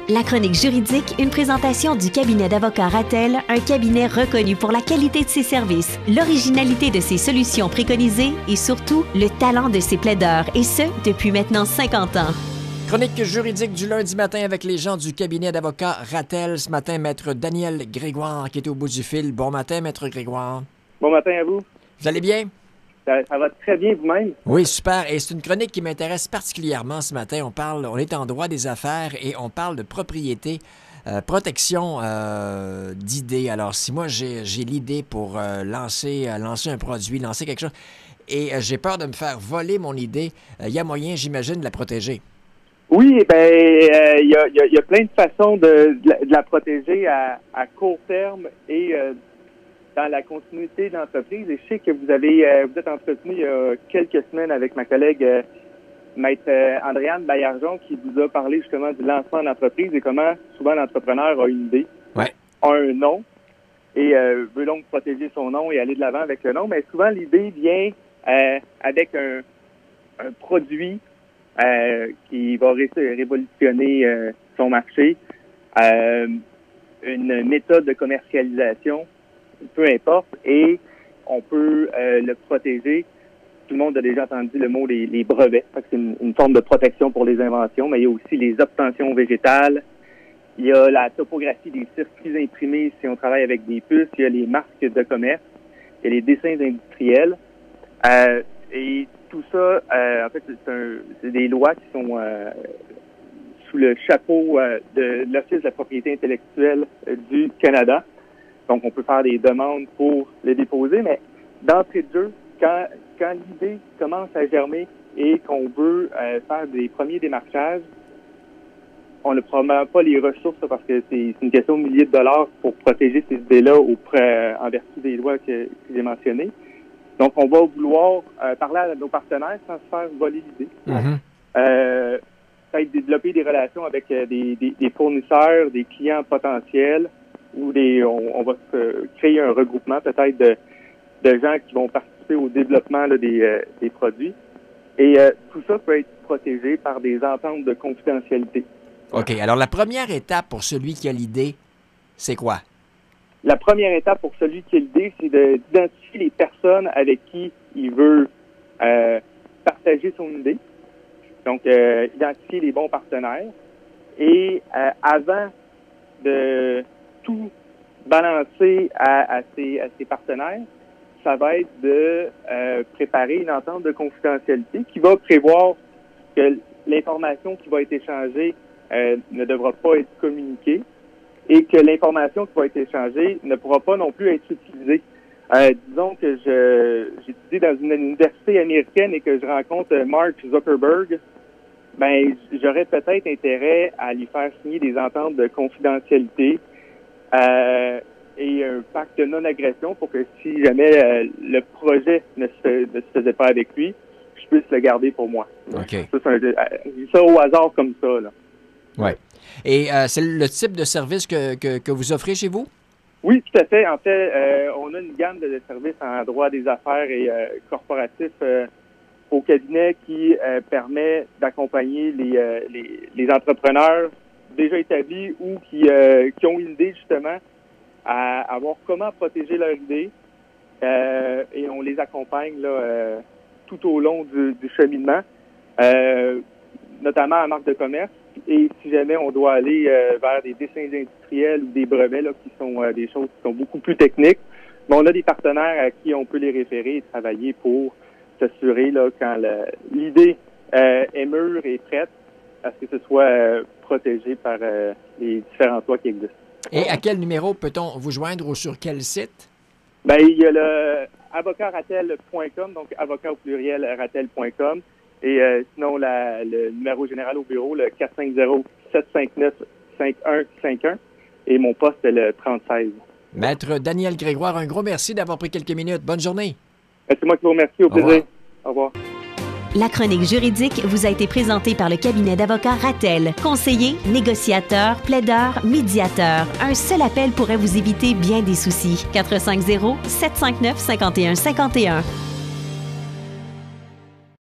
La chronique juridique, une présentation du cabinet d'avocats Ratel, un cabinet reconnu pour la qualité de ses services, l'originalité de ses solutions préconisées et surtout le talent de ses plaideurs, et ce, depuis maintenant 50 ans. Chronique juridique du lundi matin avec les gens du cabinet d'avocats Ratel. Ce matin, Maître Daniel Grégoire qui est au bout du fil. Bon matin, Maître Grégoire. Bon matin à vous. Vous allez bien? Ça va très bien vous-même? Oui, super. Et c'est une chronique qui m'intéresse particulièrement ce matin. On est en droit des affaires et on parle de propriété, protection d'idées. Alors, si moi, j'ai l'idée pour lancer un produit, lancer quelque chose, et j'ai peur de me faire voler mon idée, il y a moyen, j'imagine, de la protéger. Oui, il y a plein de façons de la protéger à court terme et dans la continuité de l'entreprise. Et je sais que vous êtes entretenu il y a quelques semaines avec ma collègue Maître Andréane Baillargeon qui vous a parlé justement du lancement d'entreprise et comment souvent l'entrepreneur a une idée, a un nom et veut donc protéger son nom et aller de l'avant avec le nom. Mais souvent, l'idée vient avec un produit qui va révolutionner son marché, une méthode de commercialisation, peu importe, et on peut le protéger. Tout le monde a déjà entendu le mot les brevets. C'est une forme de protection pour les inventions, mais il y a aussi les obtentions végétales. Il y a la topographie des circuits imprimés si on travaille avec des puces. Il y a les marques de commerce. Il y a les dessins industriels. Et tout ça, en fait, c'est des lois qui sont sous le chapeau de l'Office de la propriété intellectuelle du Canada. Donc, on peut faire des demandes pour les déposer, mais d'entrée de jeu, quand l'idée commence à germer et qu'on veut faire des premiers démarchages, on n'a probablement pas les ressources parce que c'est une question de milliers de dollars pour protéger ces idées-là en vertu des lois que j'ai mentionnées. Donc, on va vouloir parler à nos partenaires sans se faire voler l'idée. Peut-être développer des relations avec des fournisseurs, des clients potentiels, ou on va créer un regroupement peut-être de gens qui vont participer au développement là, des produits. Et tout ça peut être protégé par des ententes de confidentialité. OK. Alors, la première étape pour celui qui a l'idée, c'est quoi? La première étape pour celui qui a l'idée, c'est d'identifier les personnes avec qui il veut partager son idée. Donc, identifier les bons partenaires. Et avant de tout balancer à ses partenaires, ça va être de préparer une entente de confidentialité qui va prévoir que l'information qui va être échangée ne devra pas être communiquée et que l'information qui va être échangée ne pourra pas non plus être utilisée. Disons que j'étudie dans une université américaine et que je rencontre Mark Zuckerberg, j'aurais peut-être intérêt à lui faire signer des ententes de confidentialité et un pacte de non-agression pour que si jamais le projet ne se faisait pas avec lui, je puisse le garder pour moi. OK. Ça au hasard comme ça, là. Oui. Et c'est le type de service que vous offrez chez vous? Oui, tout à fait. En fait, on a une gamme de services en droit des affaires et corporatif au cabinet qui permet d'accompagner les entrepreneurs déjà établis ou qui ont une idée justement à voir comment protéger leur idée et on les accompagne là, tout au long du cheminement, notamment en marque de commerce. Et si jamais on doit aller vers des dessins industriels ou des brevets là, qui sont des choses qui sont beaucoup plus techniques, mais on a des partenaires à qui on peut les référer et travailler pour s'assurer là, quand l'idée est mûre et prête, à ce que ce soit protégé par les différents lois qui existent. Et à quel numéro peut-on vous joindre ou sur quel site? Il y a le avocatratel.com, donc avocat au pluriel ratel.com. Et sinon, le numéro général au bureau, le 450-759-5151. Et mon poste est le 36. Maître Daniel Grégoire, un gros merci d'avoir pris quelques minutes. Bonne journée. C'est moi qui vous remercie. Au plaisir. Au revoir. La chronique juridique vous a été présentée par le cabinet d'avocats Ratel. Conseiller, négociateur, plaideur, médiateur. Un seul appel pourrait vous éviter bien des soucis. 450-759-5151.